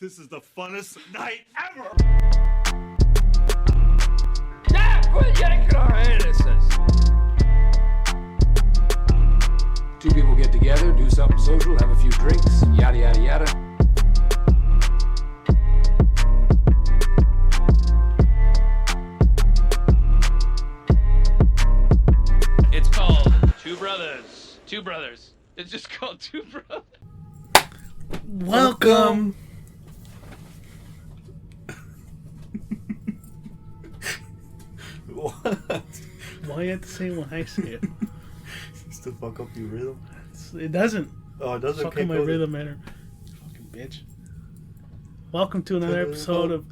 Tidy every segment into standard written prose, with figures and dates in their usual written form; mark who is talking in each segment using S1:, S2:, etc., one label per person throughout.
S1: This is the funnest night ever!
S2: Quit yanking our anuses!
S3: Two people get together, do something social, have a few drinks, yada yada yada.
S2: It's called Two Brothers. Two Brothers. It's just called Two Brothers.
S4: Welcome.
S1: What?
S4: Why you have to say it when I say it?
S1: Just to fuck up your rhythm?
S4: It doesn't.
S1: Oh, it doesn't?
S4: Fucking my rhythm matter. Fucking bitch. Welcome to another episode of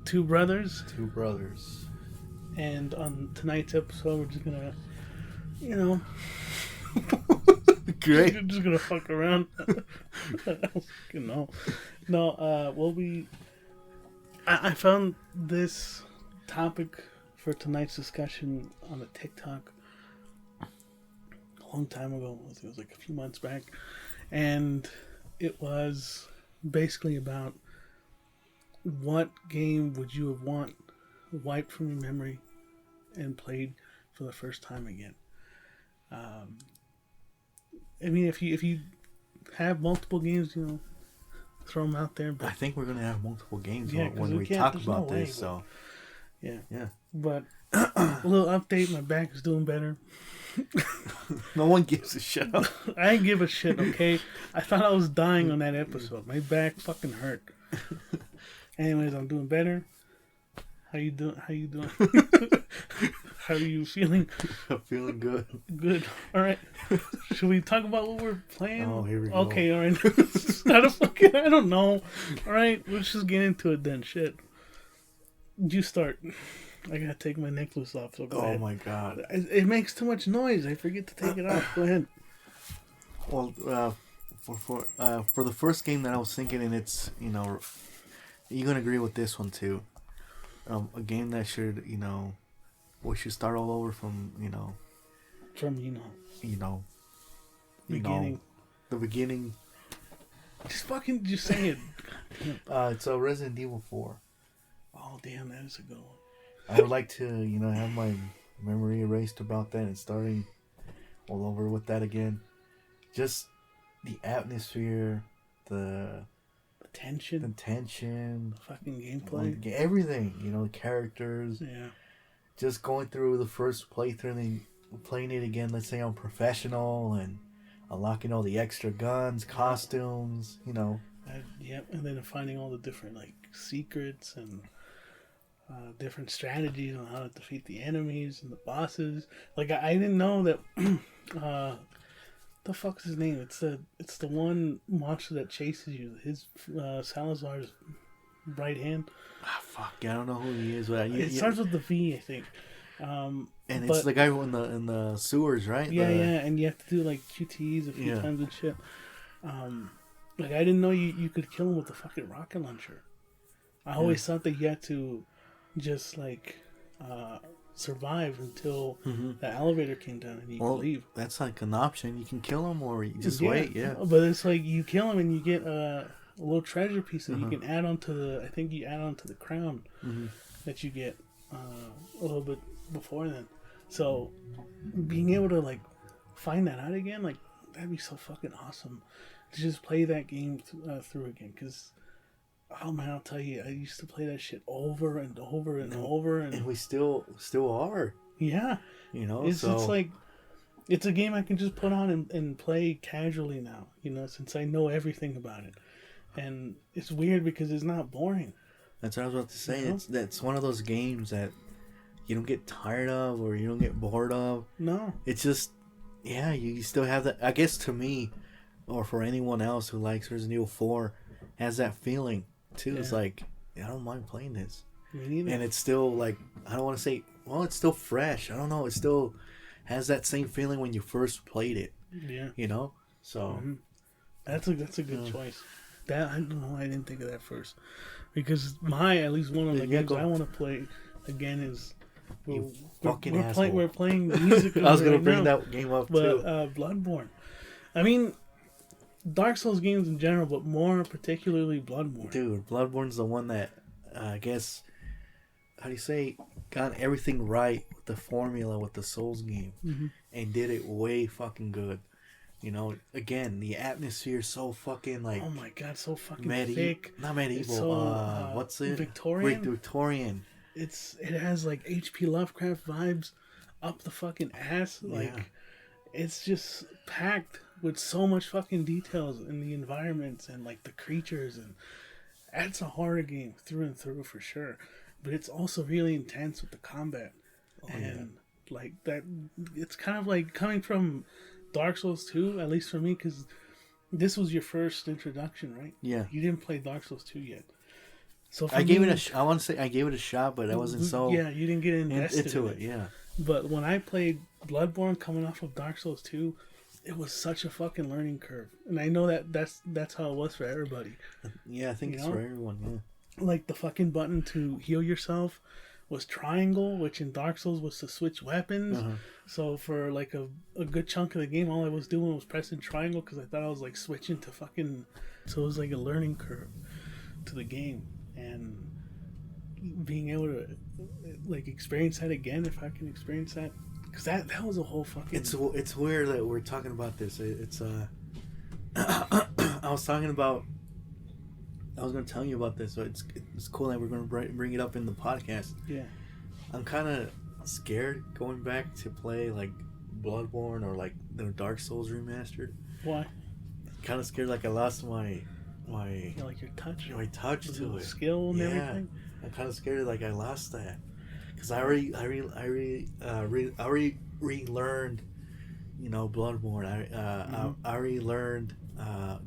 S4: Two Brothers.
S1: Two Brothers.
S4: And on tonight's episode, we're just gonna, you know...
S1: Great.
S4: We're just gonna fuck around. We'll be... I found this topic for tonight's discussion on a TikTok a long time ago. It was like a few months back, and it was basically about what game would you have want wiped from your memory and played for the first time again. I mean, if you have multiple games, you know, throw them out there. But
S1: I think we're gonna have multiple games when we
S4: can't,
S1: talk
S4: there's
S1: about
S4: no way,
S1: this. So
S4: yeah.
S1: But
S4: A little update: my back is doing better.
S1: no one gives a shit.
S4: I didn't give a shit. Okay, I thought I was dying on that episode. My back fucking hurt. Anyways, I'm doing better. How you doing? How are you feeling?
S1: I'm feeling good.
S4: Good. All right. Should we talk about what we're playing?
S1: Oh, here we go.
S4: Okay. All right. I don't know. All right. Let's just get into it then. Shit. You start. I gotta take my necklace off. So go ahead.
S1: My god.
S4: It makes too much noise. I forget to take it off. Go ahead.
S1: Well, for the first game that I was thinking, and it's, you know, you're gonna agree with this one too. A game that should, you know, we should start all over from,
S4: Beginning.
S1: The beginning.
S4: Just say it.
S1: It's a Resident Evil 4.
S4: Oh damn, that is a good one.
S1: I would like to, have my memory erased about that and starting all over with that again. Just the atmosphere, the
S4: tension,
S1: the
S4: fucking gameplay,
S1: everything. The characters.
S4: Yeah.
S1: Just going through the first playthrough and then playing it again. Let's say on professional and unlocking all the extra guns, costumes.
S4: Yep, and then finding all the different secrets and different strategies on how to defeat the enemies and the bosses. I didn't know that. The fuck's his name? It's the one monster that chases you. His Salazar's right hand.
S1: Fuck, I don't know who he is. But
S4: It starts with the V, I think.
S1: It's the guy in the sewers, right?
S4: Yeah, and you have to do QTEs a few times and shit. I didn't know you could kill him with the fucking rocket launcher. I always thought that you had to just survive until the elevator came down and you could leave.
S1: That's an option. You can kill him or you just wait. Yeah,
S4: but it's you kill him and you get a little treasure piece that you can add onto the crown that you get a little bit before then. So being able to find that out again, that'd be so fucking awesome to just play that game through again. Because oh man, I'll tell you, I used to play that shit over and over and over, and
S1: we still are.
S4: Yeah, it's it's a game I can just put on and play casually now. Since I know everything about it, and it's weird because it's not boring.
S1: That's what I was about to say. That's one of those games that you don't get tired of or you don't get bored of.
S4: No,
S1: it's just you still have that. I guess to me, or for anyone else who likes Resident Evil 4, has that feeling too. It's I don't mind playing this.
S4: Me neither.
S1: And it's still I don't want to say, it's still fresh. I don't know. It still has that same feeling when you first played it.
S4: Yeah.
S1: So
S4: that's a good choice. That I don't know. I didn't think of that first because at least one of the games I want to play again is we're playing music.
S1: I was gonna bring that game up
S4: but,
S1: too.
S4: Bloodborne. I mean, Dark Souls games in general, but more particularly Bloodborne.
S1: Dude, Bloodborne's the one that I guess, how do you say, got everything right with the formula with the Souls game, and did it way fucking good. You know, again, the atmosphere is so fucking like,
S4: Oh my god, so fucking thick.
S1: not medieval.
S4: It's so,
S1: what's it?
S4: Victorian?
S1: Victorian.
S4: It has like H.P. Lovecraft vibes up the fucking ass. Like,
S1: Yeah.
S4: it's just packed with so much fucking details in the environments and like the creatures, and that's a horror game through and through for sure. But it's also really intense with the combat, and like that. It's kind of like coming from Dark Souls 2, at least for me, because this was your first introduction, right?
S1: Yeah.
S4: You didn't play Dark Souls 2 yet. So for
S1: I gave
S4: me,
S1: it I want to say I gave it a shot, but I wasn't so
S4: Yeah, you didn't get invested
S1: into
S4: in
S1: it. Yeah.
S4: But when I played Bloodborne coming off of Dark Souls 2, it was such a fucking learning curve. And I know that's how it was for everybody.
S1: Yeah, I think
S4: You
S1: it's
S4: know?
S1: for everyone. Yeah.
S4: Like the fucking button to heal yourself was triangle, which in Dark Souls was to switch weapons. So for like a good chunk of the game, all I was doing was pressing triangle because I thought I was like switching to fucking. So it was like a learning curve to the game, and being able to like experience that again, if I can experience that, because that was a whole fucking.
S1: It's weird that we're talking about this. It's I was talking about. I was going to tell you about this, so it's cool that we're going to bring it up in the podcast.
S4: Yeah.
S1: I'm kind of scared going back to play like Bloodborne or like the Dark Souls remastered.
S4: Why?
S1: Kind of scared, like I lost my
S4: Yeah, like your touch.
S1: my touch to it,
S4: skill and
S1: yeah.
S4: everything.
S1: I'm kind of scared like I lost that because I already relearned, you know, Bloodborne. I already learned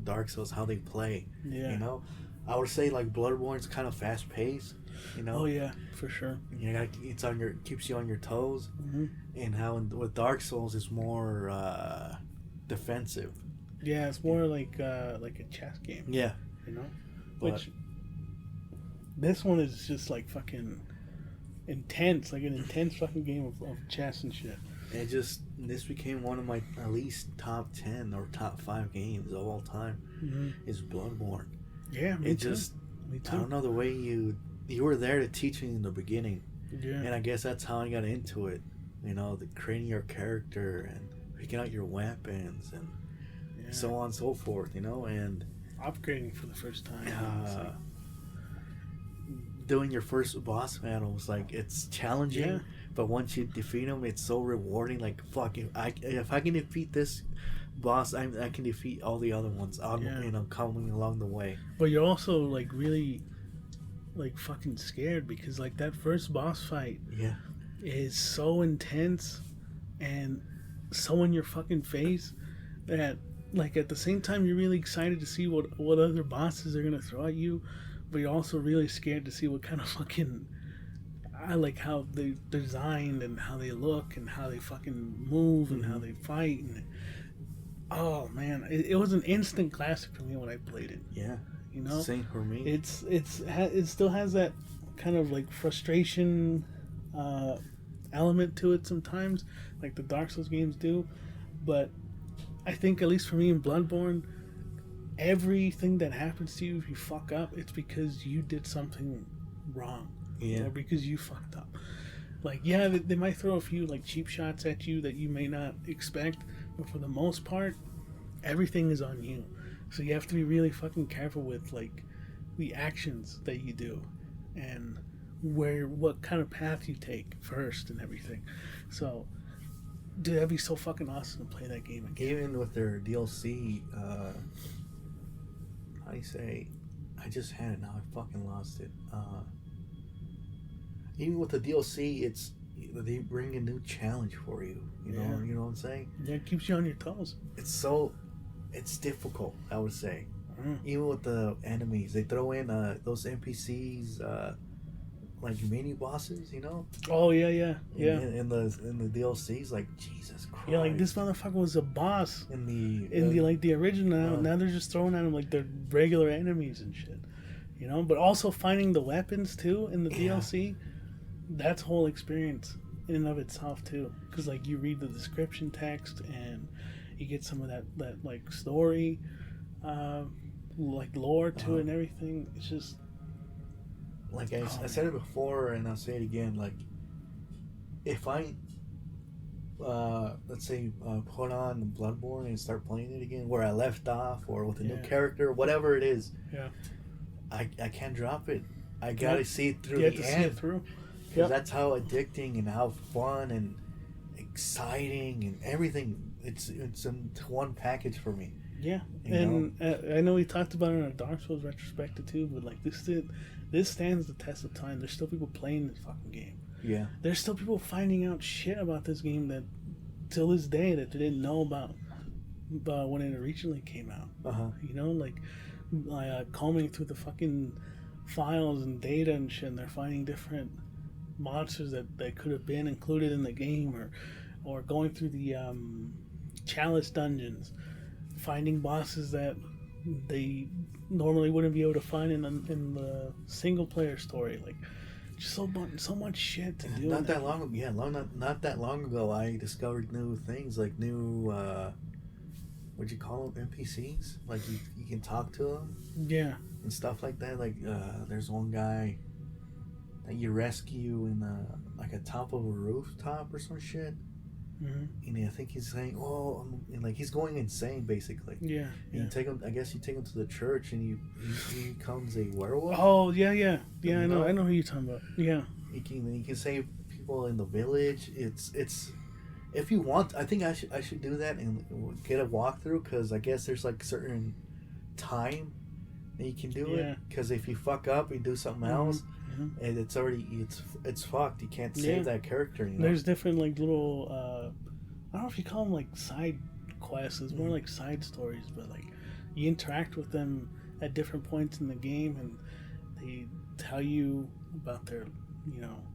S1: Dark Souls, how they play.
S4: Yeah.
S1: You know, I would say like Bloodborne's kind of fast paced. You know.
S4: Oh yeah, for sure.
S1: You know, keeps you on your toes, and how with Dark Souls it's more defensive.
S4: Yeah, it's more like a chess game.
S1: Yeah.
S4: You know,
S1: But-
S4: which this one is just like fucking intense, like an intense fucking game of chess and shit.
S1: This became one of my at least top 10 or top 5 games of all time. Is Bloodborne.
S4: Yeah, me too. Me
S1: I
S4: too.
S1: don't know, the way you were there to teach me in the beginning,
S4: Yeah.
S1: and I guess that's how I got into it. You know, the creating your character and picking out your weapons and so on and so forth. You know, and
S4: Upgrading for the first time.
S1: doing your first boss battle was like, it's challenging,
S4: Yeah.
S1: but once you defeat him, it's so rewarding. Like, fuck, if I can defeat this boss, I can defeat all the other ones. You know, coming along the way.
S4: But you're also like really like fucking scared because like that first boss fight
S1: Yeah.
S4: is so intense and so in your fucking face that like at the same time you're really excited to see what other bosses are gonna throw at you, but you're also really scared to see what kind of fucking I like how they designed and how they look and how they fucking move and how they fight. And oh man, it was an instant classic for me when I played it.
S1: Yeah.
S4: You know,
S1: Same for me.
S4: it still has that kind of like frustration element to it sometimes, like the Dark Souls games do. But I think at least for me in Bloodborne, everything that happens to you if you fuck up, it's because you did something wrong.
S1: Yeah.
S4: Or because you fucked up. Like, yeah, they might throw a few like cheap shots at you that you may not expect, but for the most part, everything is on you. So you have to be really fucking careful with like the actions that you do and what kind of path you take first and everything. So, dude, that'd be so fucking awesome to play that game again.
S1: Even with their DLC, how do you say? I just had it now. I fucking lost it. Even with the DLC, they bring a new challenge for you. You know, you know what I'm saying?
S4: Yeah, it keeps you on your toes.
S1: It's difficult, I would say. Even with the enemies, they throw in those NPCs, like mini bosses. You know?
S4: Oh yeah.
S1: In the DLCs, like Jesus Christ.
S4: Yeah, like this motherfucker was a boss
S1: in
S4: the original. Now they're just throwing at him like they're regular enemies and shit. You know, but also finding the weapons too in the DLC. That's a whole experience in and of itself too, because like you read the description text and you get some of that like story like lore to it and everything. It's just
S1: like I said it before, and I'll say it again. Like, if I, let's say, put on Bloodborne and start playing it again where I left off, or with a new character, whatever it is, I can't drop it. I gotta see it through the end. Because that's how addicting and how fun and exciting and everything. It's in one package for me.
S4: Yeah, and I know we talked about it in our Dark Souls retrospective too, but like this stands the test of time. There's still people playing this fucking game.
S1: Yeah. There's
S4: still people finding out shit about this game that till this day that they didn't know about when it originally came out. You know, like combing through the fucking files and data and shit, and they're finding different monsters that could have been included in the game, or going through the chalice dungeons, finding bosses that they normally wouldn't be able to find in the single player story. Like, just so much shit to do.
S1: Not that long ago, I discovered new things, like new what'd you call them, NPCs? Like you can talk to them. Yeah. And stuff like that. Like there's one guy that you rescue in like a top of a rooftop or some shit. Mm-hmm. And I think he's saying, "Oh," and like he's going insane, basically. Yeah. And you take him. I guess you take him to the church, and he becomes a werewolf.
S4: Oh yeah. I know who you're talking about. Yeah.
S1: You can save people in the village. It's if you want. I think I should do that and get a walkthrough, because I guess there's like certain time that you can do it. Because if you fuck up, you do something else. And it's already it's fucked. You can't save that character. You know?
S4: There's different like little I don't know if you call them like side quests. It's more like side stories, but like you interact with them at different points in the game, and they tell you about their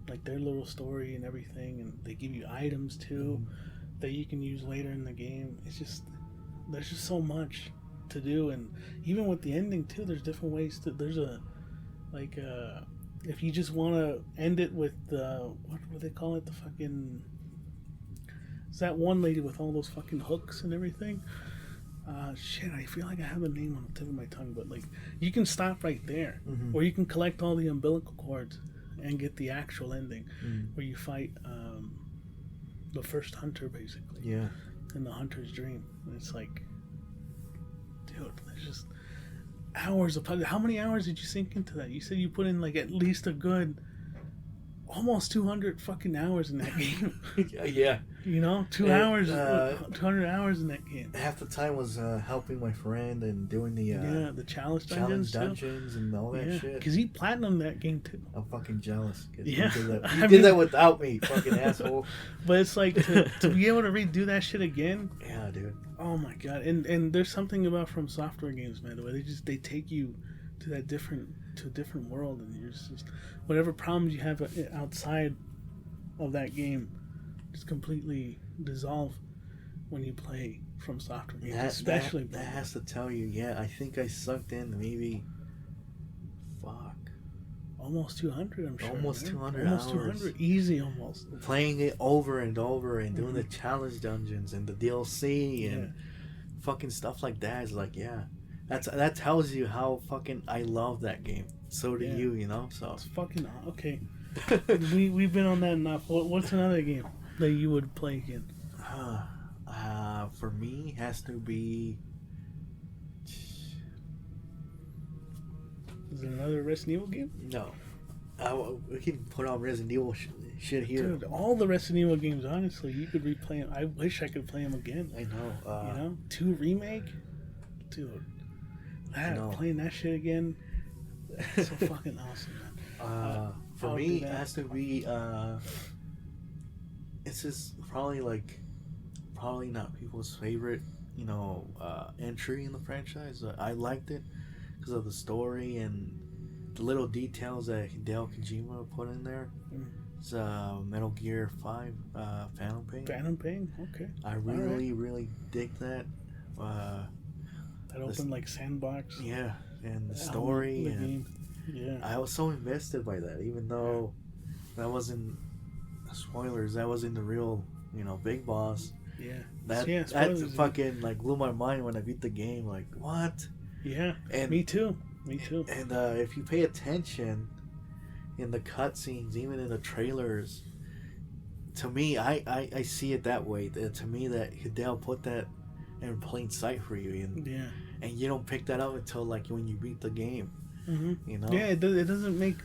S4: like their little story and everything, and they give you items too that you can use later in the game. It's just there's just so much to do, and even with the ending too, there's different ways to. There's a like if you just want to end it with what do they call it? The fucking... It's that one lady with all those fucking hooks and everything. Shit, I feel like I have a name on the tip of my tongue, but like you can stop right there, or you can collect all the umbilical cords and get the actual ending, where you fight the first hunter, basically. Yeah. In the hunter's dream, and it's like, dude, there's just hours of... How many hours did you sink into that? You said you put in like at least a good almost 200 fucking hours in that game.
S1: Yeah.
S4: 2 hours, 200 hours in that game.
S1: Half the time was helping my friend and doing the
S4: challenge dungeons
S1: and all that shit.
S4: Because he platinumed that game too.
S1: I'm fucking jealous. Yeah. You did that without me, fucking asshole.
S4: But it's like to be able to redo that shit again.
S1: Yeah, dude.
S4: Oh my god. And there's something about From Software games, man, the way they take you to a different world, and you're just whatever problems you have outside of that game just completely dissolve when you play From Software games, especially
S1: that has to tell you. Yeah, I think I sucked in maybe
S4: almost 200. I'm sure
S1: almost 200
S4: almost
S1: hours.
S4: 200 easy, almost
S1: playing it over and over and doing the challenge dungeons and the DLC and fucking stuff like that. Is like, that tells you how fucking I love that game. So do you, So
S4: it's fucking okay. we've been on that enough. What's another game that you would play again?
S1: For me, has to be.
S4: Is it another Resident Evil game?
S1: No. We can put on Resident Evil shit here.
S4: Dude, all the Resident Evil games, honestly, you could replay them. I wish I could play them again.
S1: I know.
S4: 2 remake? Dude. Playing that shit again, so fucking awesome, man.
S1: For me, it has to be, it's just probably not people's favorite, entry in the franchise. I liked it because of the story and the little details that Hideo Kojima put in there. It's Metal Gear 5 Phantom Pain.
S4: Phantom Pain? Okay.
S1: I really dig that.
S4: That open like sandbox.
S1: Yeah, and the story. And I was so invested by that, even though that wasn't spoilers. That wasn't the real, big boss. Yeah. That fucking like blew my mind when I beat the game. Like, what?
S4: Yeah,
S1: And
S4: me too. Me too.
S1: And if you pay attention in the cutscenes, even in the trailers, to me, I see it that way. To me, that Hideo put that in plain sight for you, and you don't pick that up until like when you beat the game.
S4: Mm-hmm.
S1: You know?
S4: Yeah, it doesn't make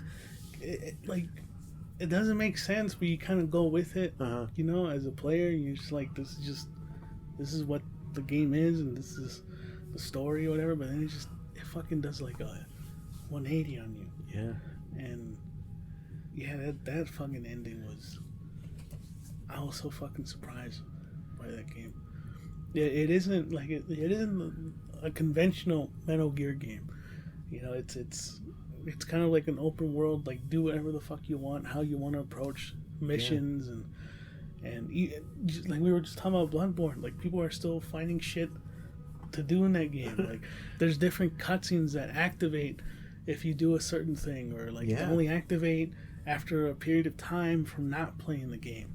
S4: it doesn't make sense, but you kind of go with it.
S1: Uh-huh.
S4: You know, as a player, you're just like, this is what the game is, and this is the story or whatever. But then it fucking does like a 180 on you.
S1: Yeah.
S4: And yeah, that fucking ending was. I was so fucking surprised by that game. It isn't like it isn't a conventional Metal Gear game. You know, it's kind of like an open world, like do whatever the fuck you want, how you want to approach missions, and just, like we were just talking about Bloodborne, like people are still finding shit to do in that game. Like there's different cutscenes that activate if you do a certain thing, or like they only activate after a period of time from not playing the game.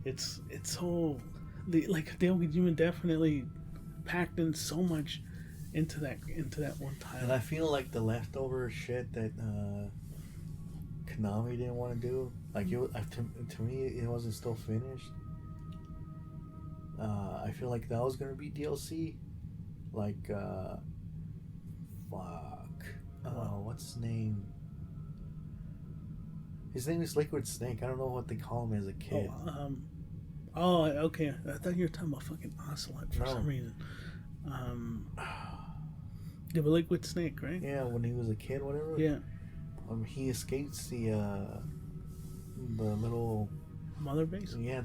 S4: It's so like Hideo Kojima definitely packed in so much into that one title.
S1: And I feel like the leftover shit that Konami didn't want to do, like to me, it wasn't still finished. I feel like that was gonna be DLC, like what's his name? His name is Liquid Snake. I don't know what they call him as a kid.
S4: Oh, okay. I thought you were talking about fucking Ocelot for some reason. Yeah, but Liquid Snake, right?
S1: Yeah, when he was a kid, whatever.
S4: Yeah.
S1: He escapes the little
S4: mother base.
S1: Yeah,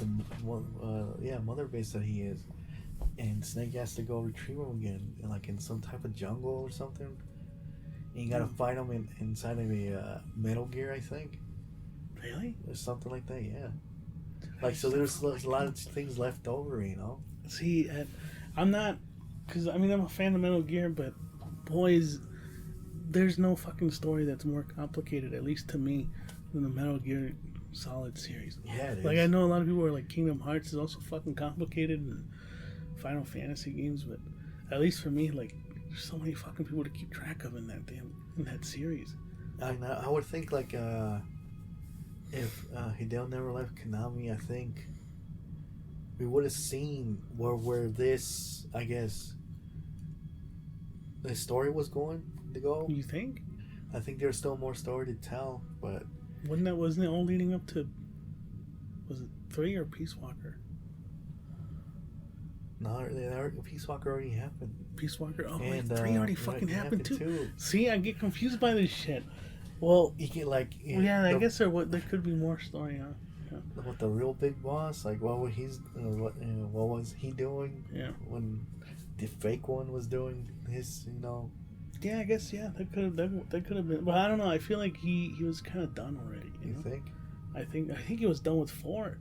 S1: mother base that he is, and Snake has to go retrieve him again, like in some type of jungle or something. And you gotta fight him inside of a Metal Gear, I think.
S4: Really?
S1: Or something like that. Yeah. Like so, there's a lot of things left over, you know.
S4: See, I'm not, because I mean I'm a fan of Metal Gear, but boys, there's no fucking story that's more complicated, at least to me, than the Metal Gear Solid series.
S1: Yeah, it is.
S4: Like I know a lot of people are like Kingdom Hearts is also fucking complicated, and Final Fantasy games, but at least for me, like there's so many fucking people to keep track of in that series.
S1: I would think like if Hideo never left Konami, I think we would have seen where this, I guess, the story was going to go.
S4: You think?
S1: I think there's still more story to tell, but
S4: wasn't it all leading up to, was it 3 or Peace Walker?
S1: No, Peace Walker already happened.
S4: Peace Walker? Oh,
S1: and,
S4: wait, 3 already fucking happened too. See, I get confused by this shit. Well,
S1: you get like
S4: I guess there could be more story, huh? Yeah.
S1: With the real big boss, like what was he doing?
S4: Yeah.
S1: When the fake one was doing his,
S4: Yeah, I guess that could have been, but I don't know. I feel like he was kind of done already. You know?
S1: Think?
S4: I think he was done with 4.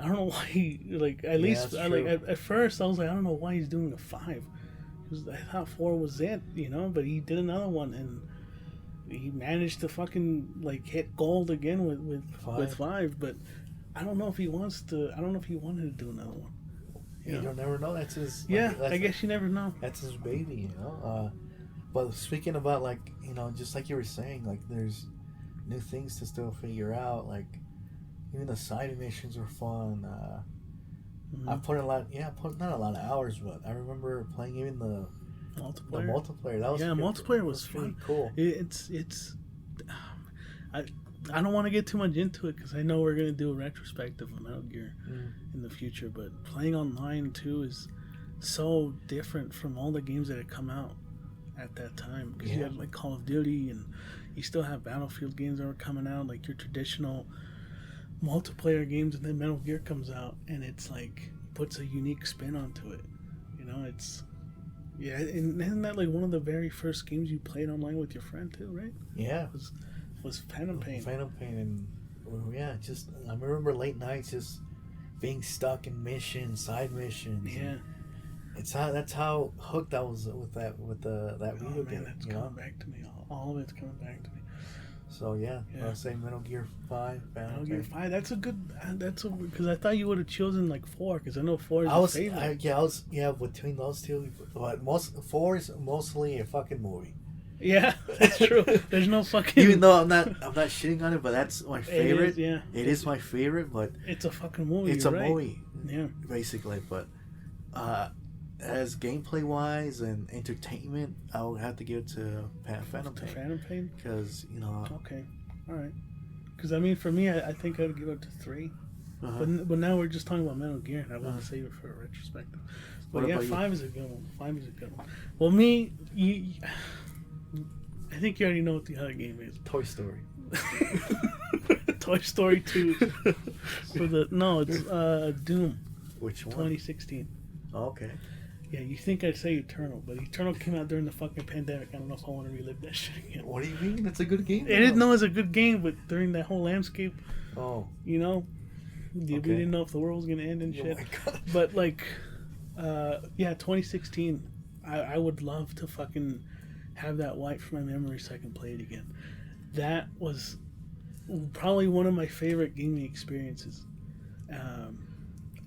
S4: I don't know why he at first I was like, I don't know why he's doing a 5. Because I thought 4 was it, but he did another one and he managed to fucking like hit gold again with 5. But I don't know if he wants to. I don't know if he wanted to do another one.
S1: You'll never know. That's his.
S4: I guess you never know.
S1: That's his baby, But speaking about just like you were saying, like there's new things to still figure out. Like even the side missions were fun. I put not a lot of hours, but I remember playing even the multiplayer. That was
S4: multiplayer was fun.
S1: Cool.
S4: It's I don't want to get too much into it because I know we're gonna do a retrospective of Metal Gear in the future. But playing online too is so different from all the games that had come out at that time. Because you had like Call of Duty, and you still have Battlefield games that were coming out, like your traditional multiplayer games, and then Metal Gear comes out, and it's like puts a unique spin onto it. It's. Yeah, and isn't that like one of the very first games you played online with your friend too, right?
S1: Yeah.
S4: Was Phantom Pain.
S1: Phantom Pain, and just I remember late nights just being stuck in side missions.
S4: Yeah.
S1: That's how hooked I was with that video game.
S4: That's coming back to me. All of it's coming back to me.
S1: So yeah,
S4: Yeah.
S1: I'll say Metal Gear 5.
S4: Metal Gear 5. That's a good. Because I thought you would have chosen like 4. Because I know 4 is
S1: I
S4: your
S1: was
S4: favorite.
S1: between those two, but 4 is mostly a fucking movie.
S4: Yeah, that's true. There's no fucking.
S1: Even though I'm not shitting on it, but that's my favorite.
S4: It
S1: is my favorite, but
S4: it's a fucking movie.
S1: it's
S4: you're
S1: a
S4: right.
S1: movie.
S4: Yeah.
S1: Basically, but as gameplay wise and entertainment, I would have to give it to Phantom Pain.
S4: Phantom Pain.
S1: Because
S4: Okay, all right. Because I mean, for me, I think I'd give it to 3.
S1: Uh-huh.
S4: But now we're just talking about Metal Gear, and I want to save it for a retrospective. But
S1: What
S4: yeah,
S1: about you?
S4: 5 is a good one. 5 is a good one. Well, me, I think you already know what the other game is.
S1: Toy Story.
S4: Toy Story 2. It's Doom.
S1: Which one?
S4: 2016.
S1: Oh, okay.
S4: Yeah, you think I'd say Eternal, but Eternal came out during the fucking pandemic. I don't know if I want to relive that shit again.
S1: What do you mean? That's a good game.
S4: I didn't know it was a good game, but during that whole landscape,
S1: Oh.
S4: we didn't know if the world was gonna end and
S1: Oh
S4: shit.
S1: my God.
S4: But 2016, I would love to fucking have that wiped from my memory so I can play it again. That was probably one of my favorite gaming experiences.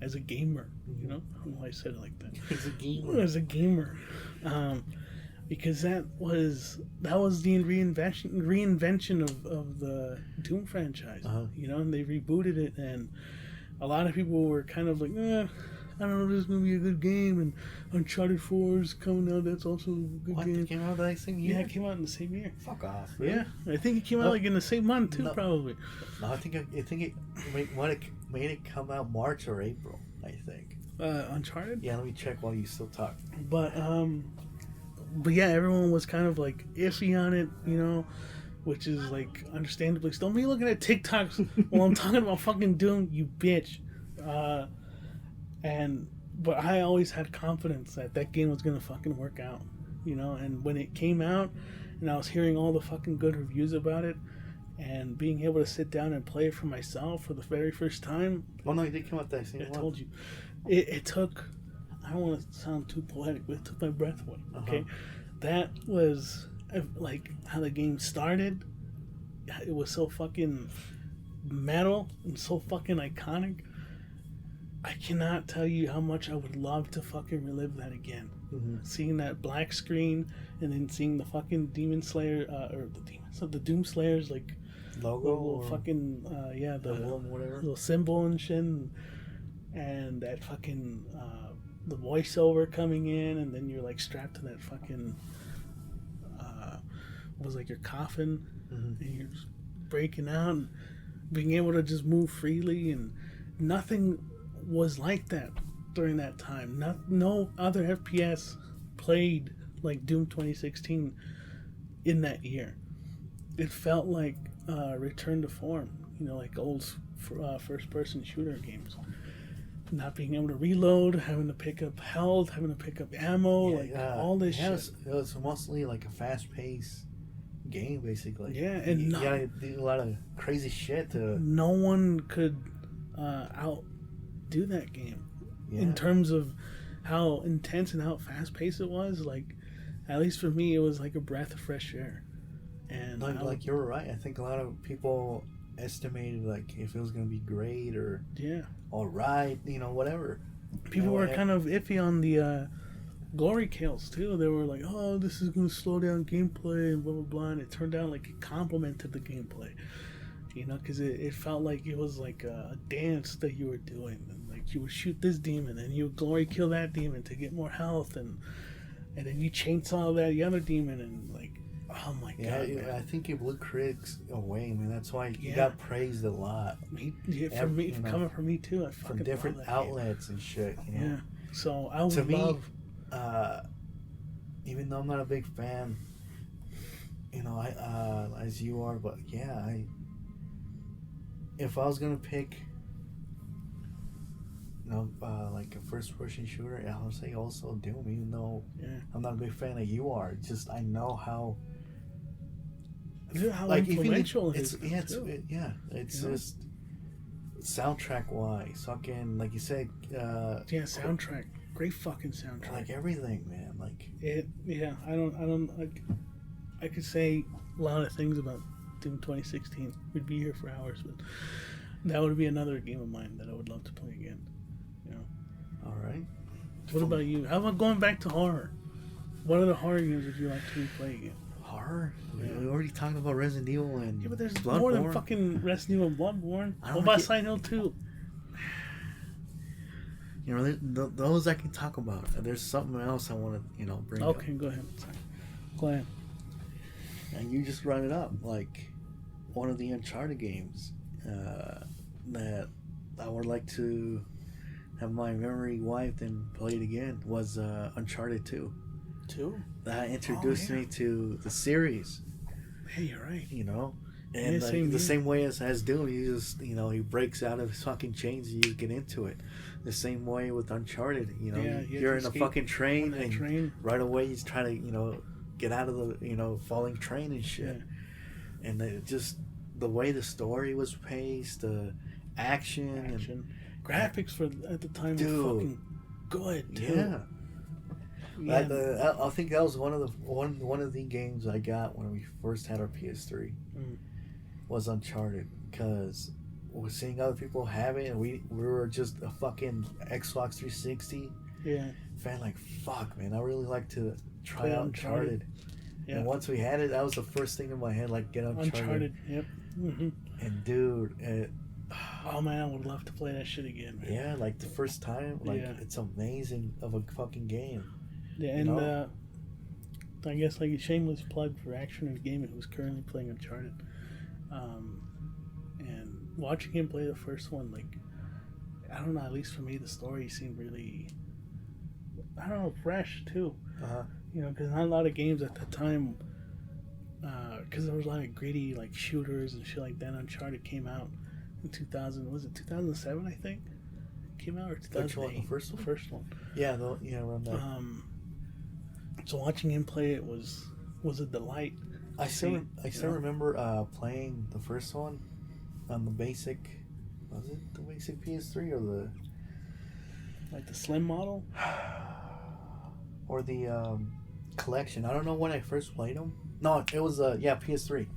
S4: As a gamer, I don't know why I said it like that.
S1: As a gamer.
S4: As a gamer, because that was the reinvention of the Doom franchise.
S1: Uh-huh.
S4: And they rebooted it, and a lot of people were kind of like, I don't know if this is gonna be a good game. And Uncharted 4 is coming out. That's also a good
S1: What?
S4: game.
S1: It came out the same year?
S4: Yeah, it came out in the same year.
S1: Fuck off. Really?
S4: Yeah, I think it came out in the same month too,
S1: No.
S4: probably.
S1: No, I think it made it come out March or April, I think.
S4: Uncharted.
S1: Yeah, let me check while you still talk.
S4: But yeah, everyone was kind of like iffy on it, which is like understandably. Don't be looking at TikToks while I'm talking about fucking Doom, you bitch. But I always had confidence that game was gonna fucking work out, And when it came out, and I was hearing all the fucking good reviews about it, and being able to sit down and play it for myself for the very first time.
S1: Oh no, it did come out that same
S4: I
S1: one.
S4: told you, it took. I don't want to sound too poetic, but it took my breath away. Okay, That was like how the game started. It was so fucking metal and so fucking iconic. I cannot tell you how much I would love to fucking relive that again.
S1: Mm-hmm.
S4: Seeing that black screen and then seeing the fucking Demon Slayer the Doom Slayers like
S1: Logo
S4: little
S1: or
S4: fucking the
S1: emblem, whatever.
S4: little symbol and shit, and that fucking the voiceover coming in, and then you're like strapped to that fucking what was like your coffin, and you're just breaking out and being able to just move freely, and nothing was like that during that time. No other FPS played like Doom 2016 in that year. It felt like return to form, like old first-person shooter games. Not being able to reload, having to pick up health, having to pick up ammo, all this shit.
S1: It was mostly like a fast-paced game, basically.
S4: Yeah, and
S1: you gotta do a lot of crazy shit to.
S4: No one could outdo that game in terms of how intense and how fast-paced it was. Like, at least for me, it was like a breath of fresh air. And
S1: like you're right. I think a lot of people estimated like if it was gonna be great or all right, whatever.
S4: People were kind of iffy on the glory kills too. They were like, "Oh, this is gonna slow down gameplay and blah blah blah." And it turned out like it complemented the gameplay, because it felt like it was like a dance that you were doing, and like you would shoot this demon and you would glory kill that demon to get more health, and then you chainsaw that other demon, and like. Oh my god!
S1: Yeah, I think it blew critics away, man. That's why you got praised a lot.
S4: Coming from me too. I fucking
S1: from different
S4: love that
S1: outlets and shit.
S4: Yeah. So I would love.
S1: Even though I'm not a big fan, I as you are, but yeah, if I was gonna pick, like a first-person shooter, I would say also Doom. Even though I'm not a big fan of you are, it's just I know how.
S4: How
S1: like
S4: influential
S1: it's just soundtrack wise, fucking like you said.
S4: Soundtrack, great fucking soundtrack.
S1: Like everything, man. Like
S4: it. Yeah, I don't like. I could say a lot of things about in 2016. We'd be here for hours, but that would be another game of mine that I would love to play again. You know.
S1: All right.
S4: What about you? How about going back to horror? What other horror games would you like to replay again?
S1: Horror?
S4: Yeah.
S1: We already talked about Resident Evil and
S4: Yeah, but there's
S1: Bloodborne.
S4: more than fucking Resident Evil and Bloodborne.
S1: I don't
S4: What about
S1: like it.
S4: Silent Hill 2?
S1: You know, those I can talk about. There's something else I want to, bring up.
S4: Okay, go ahead. Sorry. Go ahead.
S1: And you just brought it up, like one of the Uncharted games that I would like to have my memory wiped and played again was Uncharted 2.
S4: 2?
S1: That introduced
S4: yeah.
S1: me to the series,
S4: Hey, you're right.
S1: And
S4: Yeah, same
S1: the
S4: here.
S1: same way as Doom, you just, he breaks out of his fucking chains and you get into it. The same way with Uncharted,
S4: Yeah, you
S1: you're
S4: have to
S1: in a
S4: escape
S1: fucking train
S4: on that
S1: and
S4: train.
S1: right away you try to, get out of the, falling train and shit.
S4: Yeah.
S1: And just the way the story was paced, the action.
S4: Graphics for at the time
S1: Dude.
S4: were fucking good too.
S1: Yeah.
S4: Yeah.
S1: I think that was one of the games I got when we first had our PS3 was Uncharted, because we're seeing other people have it and we were just a fucking Xbox 360
S4: Yeah.
S1: fan. Like, fuck, man, I really like to try
S4: Play
S1: out
S4: Uncharted.
S1: Uncharted. And once we had it, that was the first thing in my head, like, get Uncharted.
S4: Yep. Mm-hmm.
S1: And dude,
S4: Oh man, I would love to play that shit again, man.
S1: yeah, like the first time, like,
S4: Yeah.
S1: it's amazing of a fucking game.
S4: Yeah, and I guess like a shameless plug for Action and Gaming, who's currently playing Uncharted. And watching him play the first one, like, I don't know, at least for me, the story seemed really, I don't know, fresh too.
S1: Uh-huh.
S4: Because not a lot of games at the time, because there was a lot of gritty, like, shooters and shit like that. Uncharted came out in 2000, was it 2007, I think? Came out, or 2008?
S1: Which one, the first one?
S4: The first one.
S1: Yeah, around that.
S4: So watching him play it was a delight.
S1: I still remember playing the first one on the basic. Was it the basic PS3 or
S4: the slim model?
S1: the collection? I don't know when I first played them. No, it was PS3.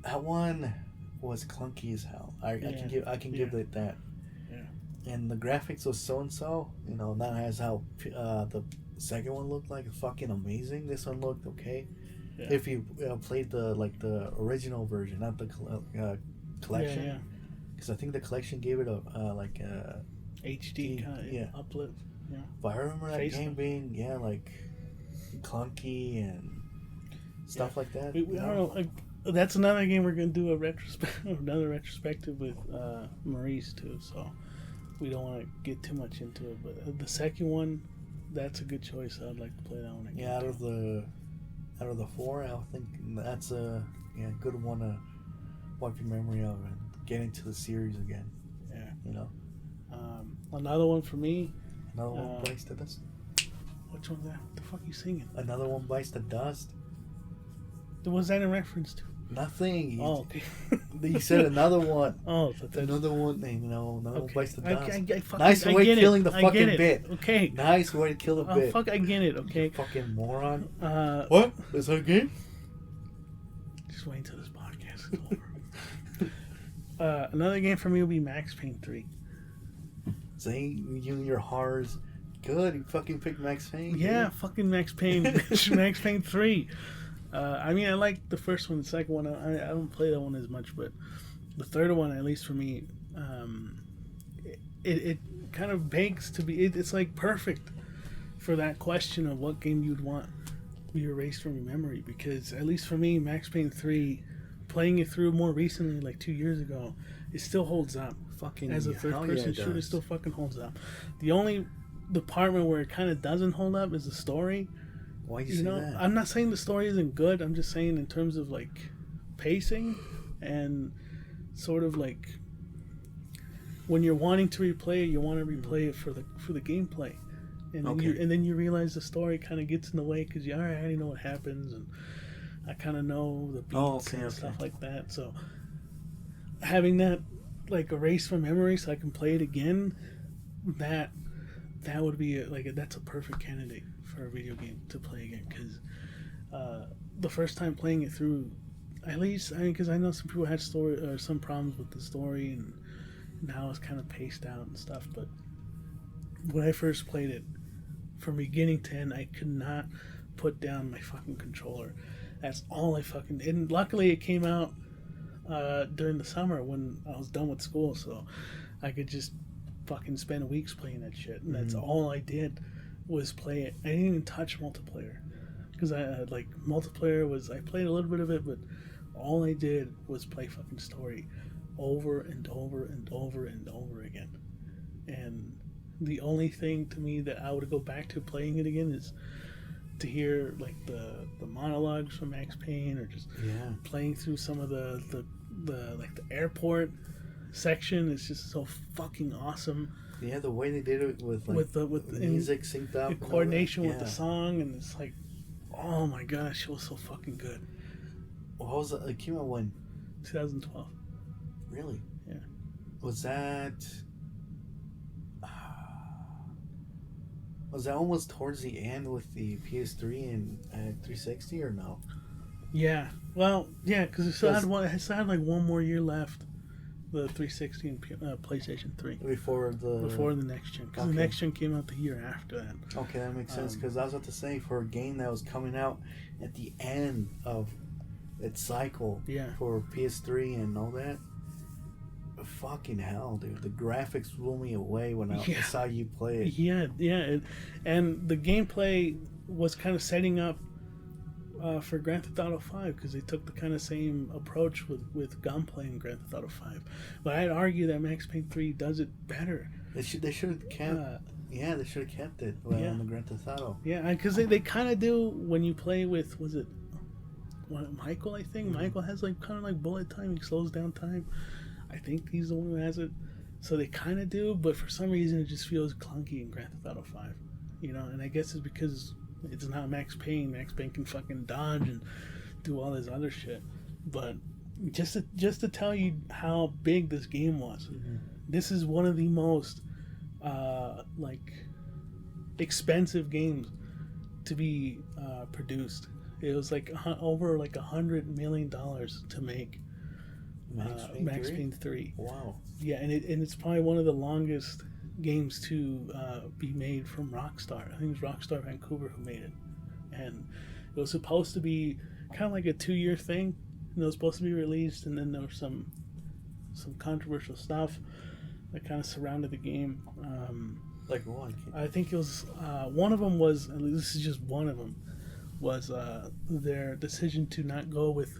S1: That one was clunky as hell. I can give it that. Yeah. And the graphics was so and so. Not as how the second one looked like. Fucking amazing. This one looked okay. Yeah. If you played the original version, not the collection.
S4: Yeah.
S1: Because I think the collection gave it a
S4: HD kind of uplift. Yeah.
S1: But I remember that game being like clunky and stuff like that.
S4: I don't know. Like, that's another game we're gonna do another retrospective with Maurice too. So we don't want to get too much into it. But the second one, that's a good choice. I'd like to play that one again.
S1: Yeah, out of the four, I think that's a good one to wipe your memory of and get into the series again.
S4: Yeah. Another one for me.
S1: Another one bites the dust.
S4: Which one's that? What the fuck are you singing?
S1: Another one bites the dust.
S4: What was that in reference to?
S1: Nothing.
S4: Oh, okay.
S1: You said another one.
S4: Oh,
S1: another one. Another one bites the dust.
S4: Nice
S1: way of killing the fucking
S4: bit.
S1: bit.
S4: Okay.
S1: Nice way to kill the bit.
S4: Fuck, I get it. Okay.
S1: You fucking moron.
S4: What?
S1: Is that a game?
S4: Just wait until this podcast is over. Another game for me will be Max Payne 3.
S1: See, you and your horrors. Good, you fucking picked Max Payne.
S4: Yeah,
S1: dude.
S4: fucking Max Payne. Max Payne 3. I mean, I like the first one. The second one, I don't play that one as much, but the third one, at least for me, it kind of begs to be. It's like perfect for that question of what game you'd want to be erased from your memory. Because at least for me, Max Payne 3, playing it through more recently, like 2 years ago, it still holds up.
S1: Fucking
S4: as a third-person shooter, it still fucking holds up. The only department where it kind of doesn't hold up is the story.
S1: Why you say that?
S4: I'm not saying the story isn't good. I'm just saying in terms of like pacing and sort of like when you're wanting to replay it, you want to replay it for the gameplay, and then you realize the story kind of gets in the way because I already know what happens and I kind of know the beats and stuff like that. So having that like erased from memory so I can play it again, that would be that's a perfect candidate for a video game to play again, because the first time playing it through, at least, I mean, because I know some people had some problems with the story, and now it's kind of paced out and stuff. But when I first played it, from beginning to end, I could not put down my fucking controller. That's all I fucking did. And luckily, it came out during the summer when I was done with school, so I could just fucking spend weeks playing that shit. And that's all I did was play it. I didn't even touch multiplayer. Because I like multiplayer I played a little bit of it, but all I did was play fucking story over and over and over and over again. And the only thing to me that I would go back to playing it again is to hear like the monologues from Max Payne, or just playing through some of the like the airport section is just so fucking awesome.
S1: Yeah, the way they did it with the music synced up,
S4: the coordination with the song, and it's like, oh my gosh, it was so fucking good.
S1: What was it? It came out when?
S4: 2012.
S1: Really?
S4: Yeah.
S1: Was that almost towards the end with the PS3 and 360 or no?
S4: Yeah. Well, yeah, because it still had like one more year left. The 360 and PlayStation 3 before the next gen, because the next gen came out the year after that.
S1: Okay, that makes sense, because I was about to say, for a game that was coming out at the end of its cycle, for PS3 and all that, fucking hell, dude, the graphics blew me away when I saw you play it.
S4: And the gameplay was kind of setting up for Grand Theft Auto 5, because they took the kind of same approach with gunplay in Grand Theft Auto 5. But I'd argue that Max Payne 3 does it better.
S1: They should have kept. They should have kept it on the Grand Theft Auto. Yeah,
S4: because they kind of do when you play with, was it Michael? I think Michael has like kind of like bullet time. He slows down time. I think he's the one who has it. So they kind of do, but for some reason it just feels clunky in Grand Theft Auto 5. You know, and I guess it's because it's not Max Payne. Max Payne can fucking dodge and do all this other shit. But just to tell you how big this game was, this is one of the most like expensive games to be produced. It was like over like $100 million to make Max Payne 3.
S1: Wow.
S4: Yeah, and it's probably one of the longest games to be made from Rockstar. I think it was Rockstar Vancouver who made it, and it was supposed to be kind of like a 2-year thing, and it was supposed to be released, and then there was some controversial stuff that kind of surrounded the game.
S1: Like what?
S4: I think it was one of them was, at least this is just one of them, was their decision to not go with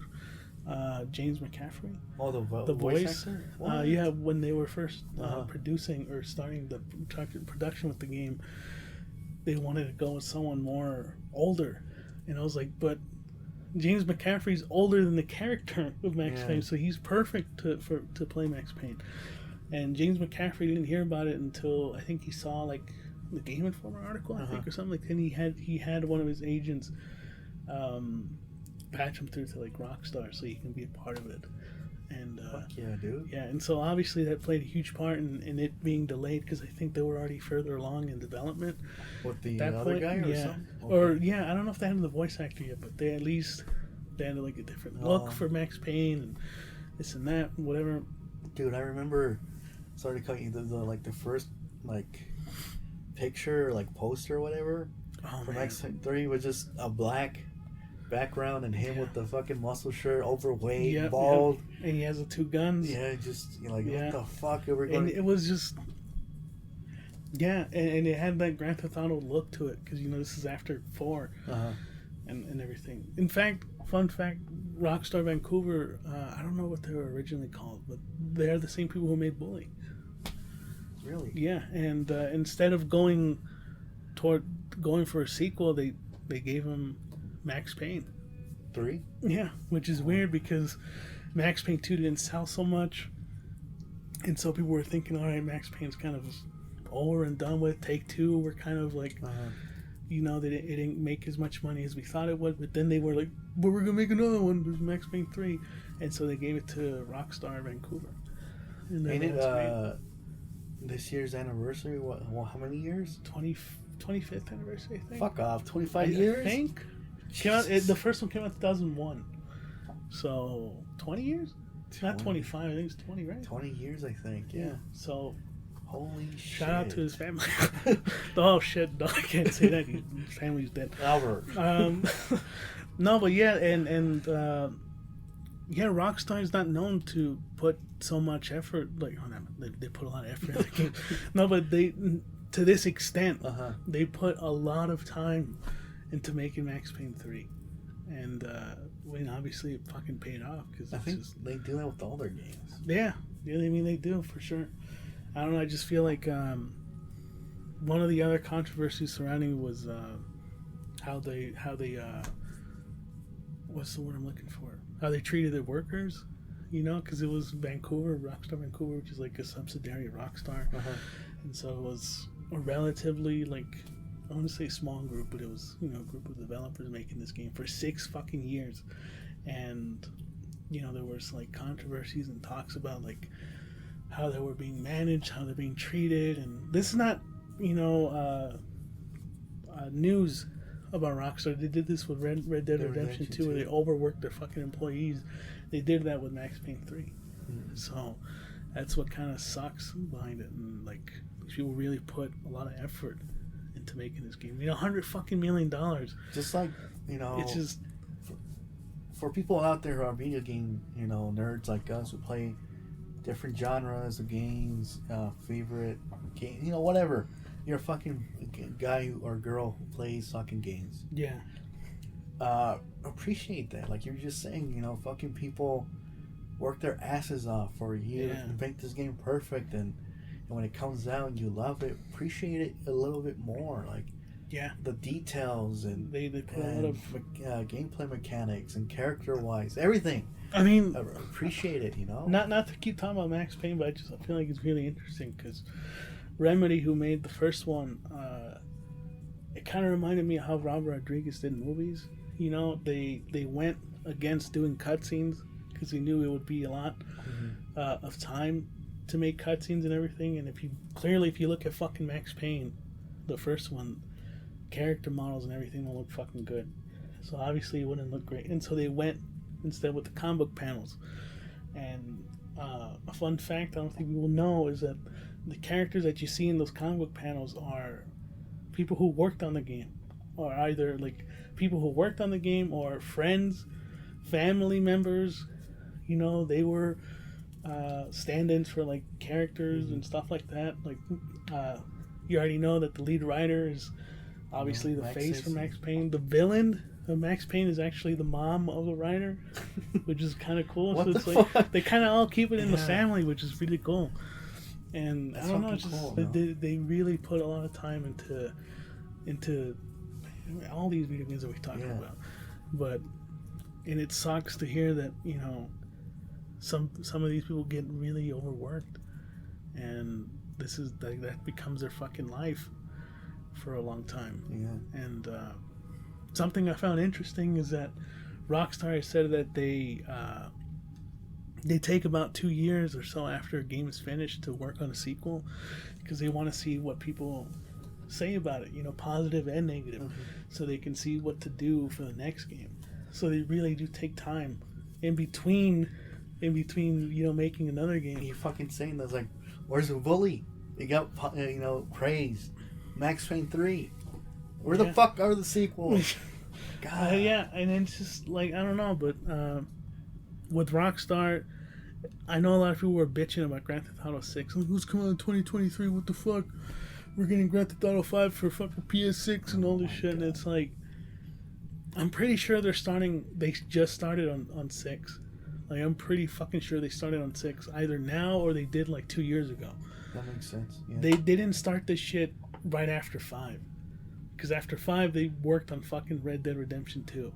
S4: James McCaffrey.
S1: Oh, the voice actor?
S4: Yeah, when they were first producing or starting the production with the game, they wanted to go with someone more older. And I was like, but James McCaffrey's older than the character of Max Payne, so he's perfect to play Max Payne. And James McCaffrey didn't hear about it until I think he saw like the Game Informer article, I think, or something like that. And he had one of his agents patch him through to like Rockstar so he can be a part of it. And
S1: fuck yeah, dude.
S4: Yeah, and so obviously that played a huge part in it being delayed, because I think they were already further along in development.
S1: With the other guy or something? Okay.
S4: Or I don't know if they had the voice actor yet, but they had like a different look for Max Payne and this and that and whatever.
S1: Dude, I remember, sorry to cut you, the first like picture or like poster or whatever for Max Payne 3 was just a black background and him with the fucking muscle shirt, overweight, bald,
S4: and he has the 2 guns.
S1: Yeah, just what the fuck are we going?
S4: And it was just and it had that Grand Theft Auto look to it, because this is after 4 and everything. In fact, fun fact, Rockstar Vancouver, I don't know what they were originally called, but they're the same people who made Bully.
S1: Really?
S4: Yeah, and instead of going for a sequel, they gave him Max Payne
S1: 3.
S4: Yeah, which is weird because Max Payne 2 didn't sell so much, and so people were thinking, all right, Max Payne's kind of over and done with. Take 2 were kind of like, it didn't make as much money as we thought it would. But then they were like, but we're gonna make another one with Max Payne 3, and so they gave it to Rockstar Vancouver. And
S1: ain't it this year's anniversary? What? How many years?
S4: 25th anniversary, I think.
S1: Fuck off, 25 years.
S4: I think. The first one came out in 2001. So 20 years? Not 25. I think it's 20, right?
S1: 20 years, I think. Yeah.
S4: So
S1: Holy shit.
S4: shout out to his family. Oh shit! No, I can't say that. His family's dead.
S1: Albert.
S4: No, but yeah, and yeah, Rockstar is not known to put so much effort. Like, oh, no, they put a lot of effort in the game. No, but they, to this extent, they put a lot of time into making Max Payne 3, and when obviously it fucking paid off because
S1: I think they do that with all their games.
S4: Yeah, I mean they do for sure. I don't know. I just feel like one of the other controversies surrounding it was how they what's the word I'm looking for? How they treated their workers, you know, because it was Vancouver, Rockstar Vancouver, which is like a subsidiary of Rockstar, and so it was a relatively, like, I want to say small group, but it was, you know, a group of developers making this game for 6 fucking years, and you know there was like controversies and talks about like how they were being managed, how they're being treated, and this is not, you know, news about Rockstar. They did this with Red Dead Redemption 2, where they overworked their fucking employees. They did that with Max Payne 3. So that's what kind of sucks behind it. And like, these people really put a lot of effort into making this game. You know, $100 million.
S1: Just like, you know,
S4: it's just
S1: for people out there who are video game, you know, nerds like us who play different genres of games, favorite game, you know, whatever. You're a fucking guy or girl who plays fucking games.
S4: Yeah.
S1: Appreciate that. Like you're just saying, you know, fucking people work their asses off for a year to make this game perfect, and when it comes out and you love it, appreciate it a little bit more. Like, the details and
S4: they put a lot of
S1: gameplay mechanics and character wise, everything.
S4: I mean,
S1: appreciate it, you know.
S4: Not to keep talking about Max Payne, but I feel like it's really interesting because Remedy, who made the first one, it kind of reminded me of how Robert Rodriguez did movies. You know, they went against doing cutscenes because they knew it would be a lot of time to make cutscenes and everything. And if you look at fucking Max Payne, the first one, character models and everything don't look fucking good. So obviously it wouldn't look great. And so they went instead with the comic book panels. And a fun fact I don't think people know is that the characters that you see in those comic book panels are people who worked on the game, or either like people who worked on the game or friends, family members. You know, they were stand-ins for like characters and stuff like that. Like you already know that the lead writer is obviously the face for Max Payne. The villain of Max Payne is actually the mom of the writer, which is kind of cool. So it's like they kind of all keep it in the family, which is really cool. And I don't know, it's just cool, they really put a lot of time into all these video games that we're talking about. But and it sucks to hear that, you know, some of these people get really overworked, and this is that becomes their fucking life for a long time. And something I found interesting is that Rockstar has said that they take about 2 years or so after a game is finished to work on a sequel, because they want to see what people say about it, you know, positive and negative, so they can see what to do for the next game. So they really do take time in between, you know, making another game.
S1: You're fucking saying that's like, where's the bully? They got, you know, praised. Max Payne 3. Where the fuck are the sequels? God.
S4: And it's just like, I don't know, but with Rockstar, I know a lot of people were bitching about Grand Theft Auto 6. Like, who's coming out in 2023? What the fuck? We're getting Grand Theft Auto 5 for fucking PS6 and all this shit. God. And it's like, I'm pretty sure they just started on 6. Like, I'm pretty fucking sure they started on 6 either now or they did like 2 years ago.
S1: That makes sense. Yeah.
S4: They didn't start this shit right after 5. Because after 5, they worked on fucking Red Dead Redemption 2.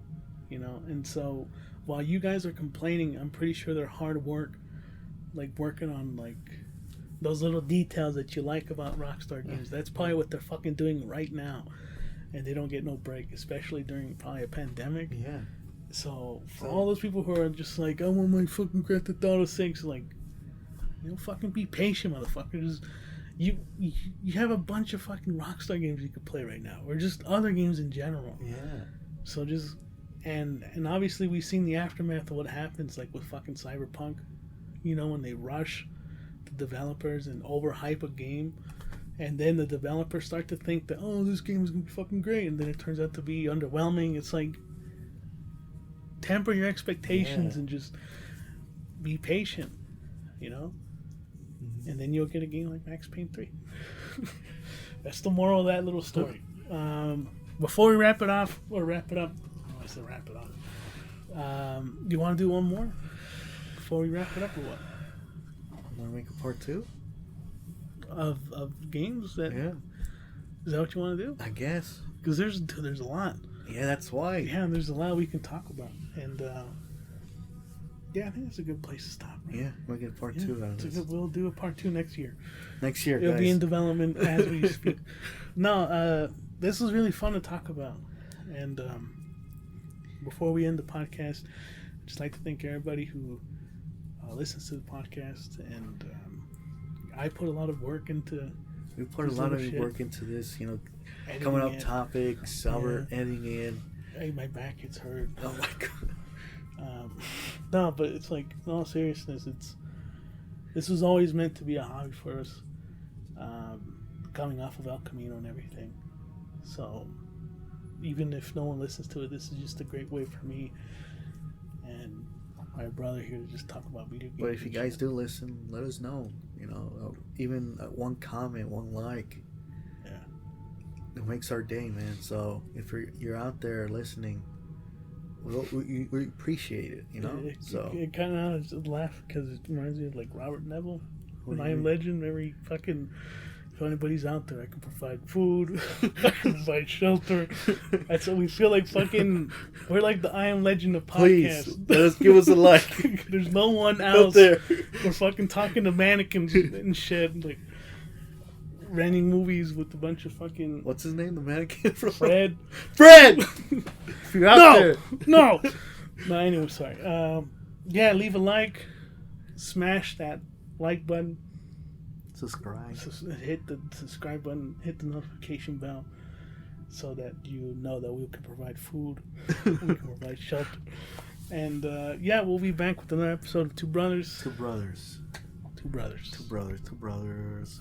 S4: You know? And so, while you guys are complaining, I'm pretty sure they're hard work, like working on like those little details that you like about Rockstar games. That's probably what they're fucking doing right now. And they don't get no break, especially during probably a pandemic.
S1: Yeah.
S4: So for all those people who are just like, I want my fucking Grand Theft Auto 6, like, you know, fucking be patient, motherfuckers. You have a bunch of fucking Rockstar games you could play right now, or just other games in general.
S1: Yeah.
S4: So just And obviously we've seen the aftermath of what happens, like with fucking Cyberpunk. You know, when they rush the developers and overhype a game, and then the developers start to think that, oh, this game is gonna be fucking great, and then it turns out to be underwhelming. It's like, temper your expectations and just be patient, you know. And then you'll get a game like Max Payne 3. That's the moral of that little story. Before we wrap it up. I said wrap it up. You want to do one more before we wrap it up, or what?
S1: Want to make a part 2
S4: of games that?
S1: Yeah.
S4: Is that what you want to do?
S1: I guess.
S4: Because there's a lot.
S1: Yeah, that's why.
S4: Yeah, there's a lot we can talk about, and yeah, I think that's a good place to stop. Right?
S1: Yeah, we'll get part 2 out of this.
S4: We'll do a part 2 next year.
S1: Next year,
S4: It'll
S1: guys.
S4: be in development as we speak. No, this was really fun to talk about. And before we end the podcast, I'd just like to thank everybody who listens to the podcast. And I put a lot of work into.
S1: We put a lot of work into this. You know,
S4: editing
S1: coming up topics, editing in.
S4: Hey, my back gets hurt.
S1: Oh my god.
S4: No, but it's like, in all seriousness, this was always meant to be a hobby for us, coming off of El Camino and everything. So even if no one listens to it, this is just a great way for me and my brother here to just talk about video games.
S1: But if you guys do listen, let us know. You know, even one comment, one like, it makes our day, man. So if you're out there listening, we appreciate it, you know.
S4: It kind of just laugh because it reminds me of like Robert Neville, when I Am Legend. Every fucking, if anybody's out there, I can provide food, I can provide shelter. That's what we feel like. Fucking, we're like the I Am Legend of podcasts.
S1: Please, give us a like.
S4: There's no one else there. We're fucking talking to mannequins and shit, like renting movies with a bunch of fucking.
S1: What's his name? The mannequin from
S4: Fred.
S1: If you're out there.
S4: No. Anyway, sorry. Yeah, leave a like. Smash that like button.
S1: Subscribe.
S4: Hit the subscribe button. Hit the notification bell, so that you know that we can provide food. We can provide shelter. And yeah, we'll be back with another episode of Two Brothers.
S1: Two brothers.